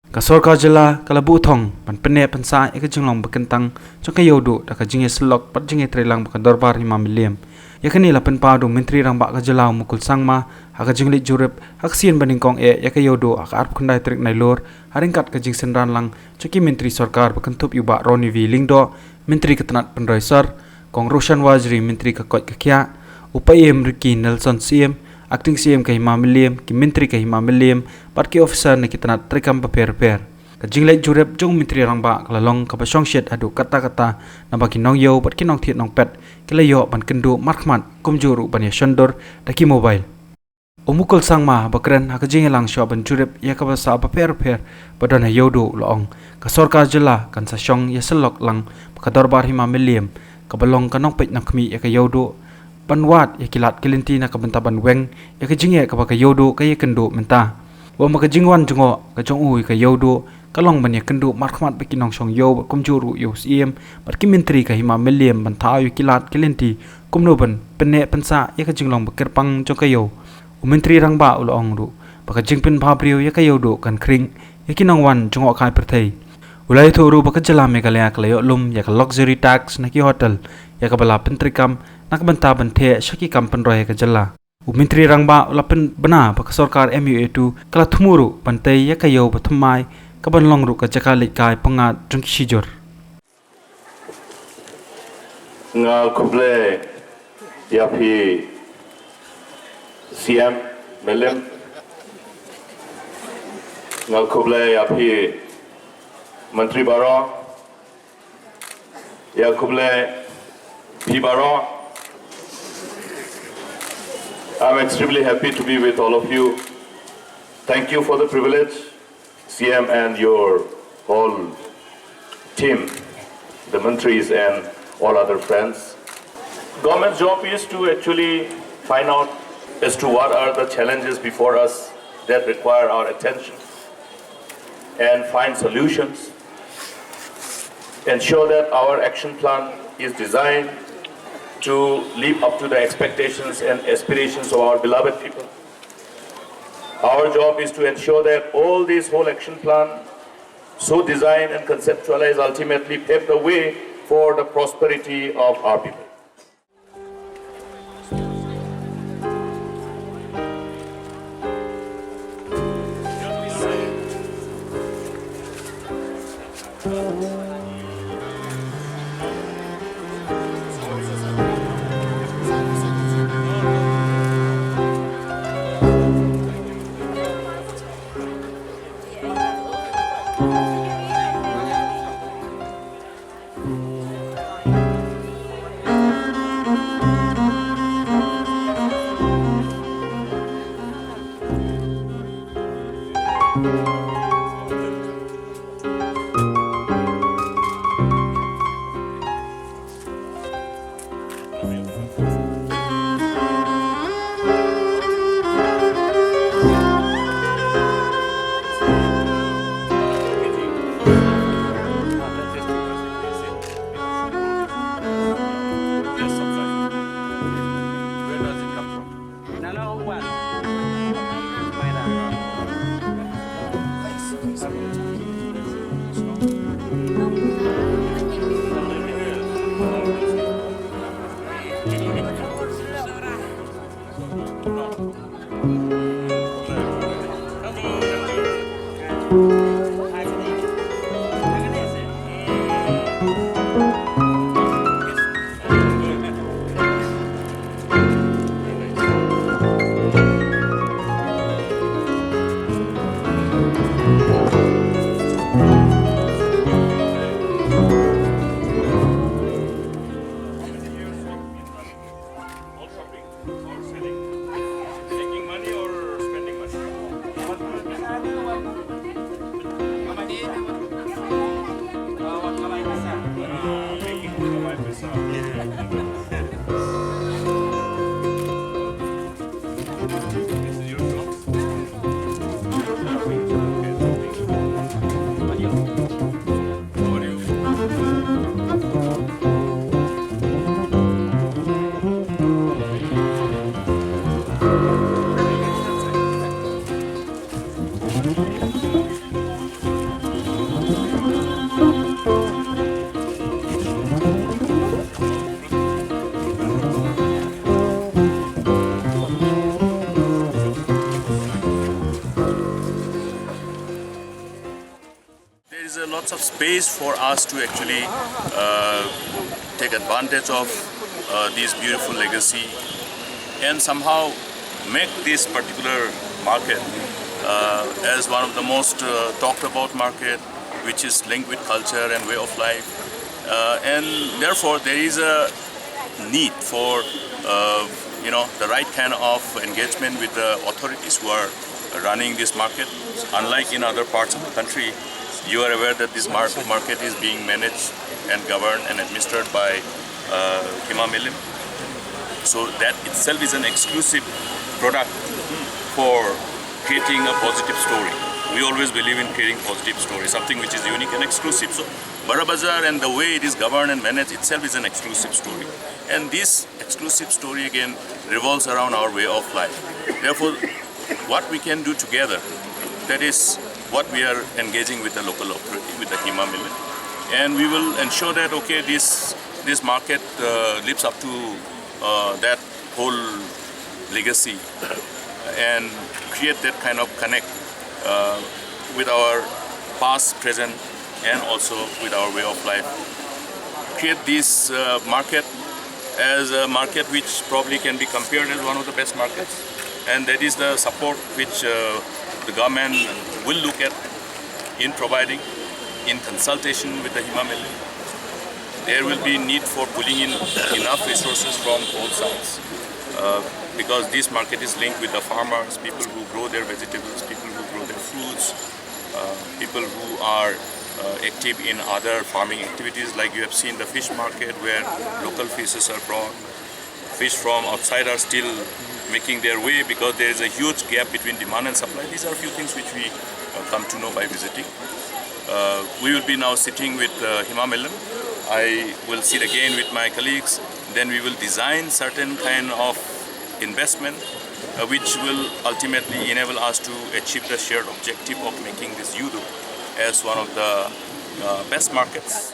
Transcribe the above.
Kasor ka jela kalabu thong pan pene pansa ek jinglong bekentang choke yodu da ka jinge slok pat jinge trelang baka dorbar hima miliam yakani la pen padu menteri rang ba ka jela mukul sangma ha ka jingli jurep hak sien baning kong yak yodu ak arp khundai trik nai lor haringkat ka jing senran lang choki menteri sarkar bekentup yuba Roni V Lingdo menteri ketenat penroisar kong Roshan Waziri menteri ka kot ka kya upayem Ricky Nelson CM acting CM ka hima miliam ki menteri ka hima miliam pat ki officer na kitanat trikam paper ka jinglai jurep jong menteri rangba kalalong ka pasong shet adu kata-kata na baki nong yo pat ki nong thiet nong pet kila yo ban kendu markmat kumjuru ban ya shondor da ki mobile omukol sangma bakren ha ka jingelang sho ban jurep ya ka basa paper badon ha yodu loong ka sarkar jela kan sa shong ya selok lang ka dorbar hima miliam ka balong ka nong pet nakmi ya ka yodu panwat ya kilat kelinti na kabentaban weng ya ka jinge ka baka yodu ka ye kendu menta wa maka jingwan jungo ka jong ui ka yodu kalong ban ya kendu markmat bekinong shong yo kumjuru yo CM par ki menteri ka hima miliam ban ta yu kilat kelinti kumno ban penne pensa ya ka jinglong bekerpang jong ka yo menteri rangba ulong ru baka jingpin bhabriu ya ka yodu kan kring ya kinong wan jungo kai perthai ulai thoru baka jela megalaya klayo lum ya ka luxury tax na ki hotel ya ka bala pentrikam nak benta bente shaki kampan roy ka jalla menteri rangba ulapen bana baka sarkar MUA2 kala thumuru pantai ya kayo bathmai ka banlong ru ka jakalik kai panga jung shijor nga kuble ya phi CM melem nga kuble ya phi mantri baro ya kuble phi baro. I'm extremely happy to be with all of you. Thank you for the privilege, CM and your whole team, the mantris and all other friends. Government's job is to actually find out as to what are the challenges before us that require our attention and find solutions. Ensure that our action plan is designed to live up to the expectations and aspirations of our beloved people. Our job is to ensure that all this whole action plan, so designed and conceptualized, ultimately pave the way for the prosperity of our people. is lots of space for us to actually take advantage of this beautiful legacy and somehow make this particular market as one of the most talked about market, which is linked with culture and way of life. And therefore there is a need for the right kind of engagement with the authorities who are running this market. Unlike in other parts of the country, you are aware that this market is being managed and governed and administered by Hima Milim. So that itself is an exclusive product for creating a positive story. We always believe in creating positive stories, something which is unique and exclusive. So Bara Bazaar and the way it is governed and managed itself is an exclusive story. And this exclusive story again revolves around our way of life. Therefore, what we can do together, that is what we are engaging with the local authority, with the Hima Milim. And we will ensure that, okay, this market lives up to that whole legacy and create that kind of connect with our past, present, and also with our way of life. Create this market as a market which probably can be compared as one of the best markets, and that is the support which the government will look at in providing in consultation with the Hima Milim. There will be need for pulling in enough resources from both sides because this market is linked with the farmers, people who grow their vegetables, people who grow their fruits, people who are active in other farming activities, like you have seen the fish market where local fishes are brought. Fish from outside are still making their way because there is a huge gap between demand and supply. These are a few things which we come to know by visiting. We will be now sitting with Hima Milim. I will sit again with my colleagues. Then we will design certain kind of investment which will ultimately enable us to achieve the shared objective of making this Yudu as one of the best markets